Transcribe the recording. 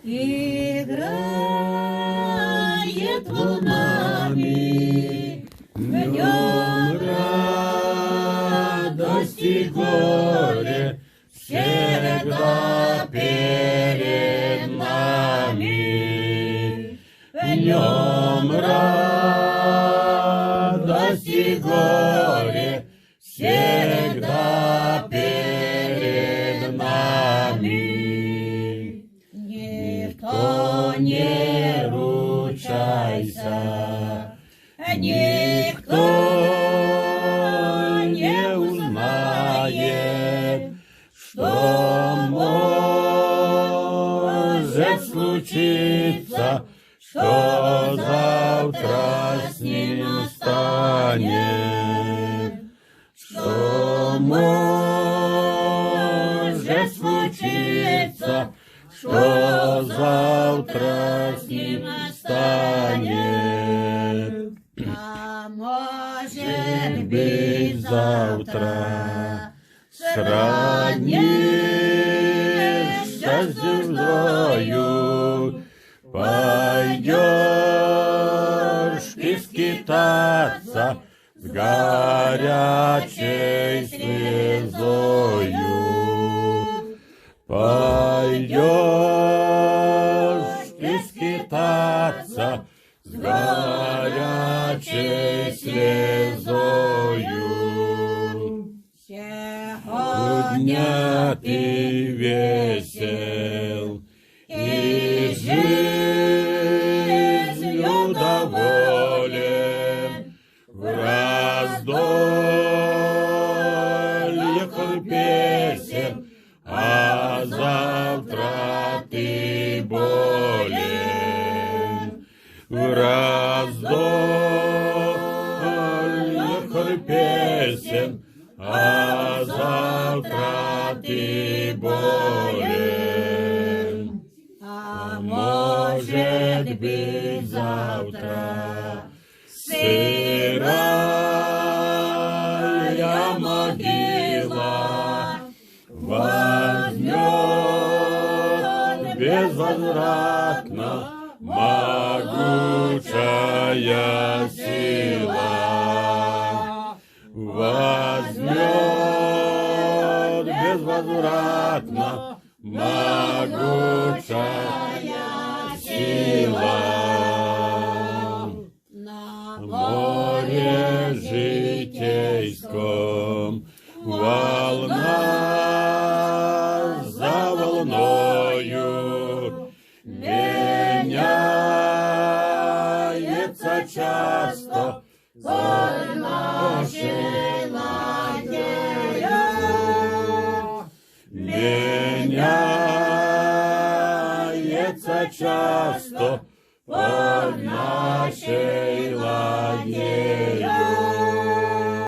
играет волнами, в нем радость и горе всегда перед нами. В нем радость и горе всегда перед нами. Никто не ручайся, никто не узнает, что может случиться, что завтра с ним станет, что может случиться, что завтра с ним станет. А может быть завтра сроднишься с звездою, пойдешь и скитаться с горячей слезою. Пойдешь и скитаться с горячей слезою. Сегодня ты весел и жизнью доволен, в раздольях песен, а завтра ты болен. В раздольях песен, а завтра ты болен. А может быть завтра сырая могила возьмет безвозвратно могучая сила. Возьмет безвозвратно могучая сила. На море житейском волна за волною меняется часто соль нашей ладьею. Меняется часто соль нашей ладьею.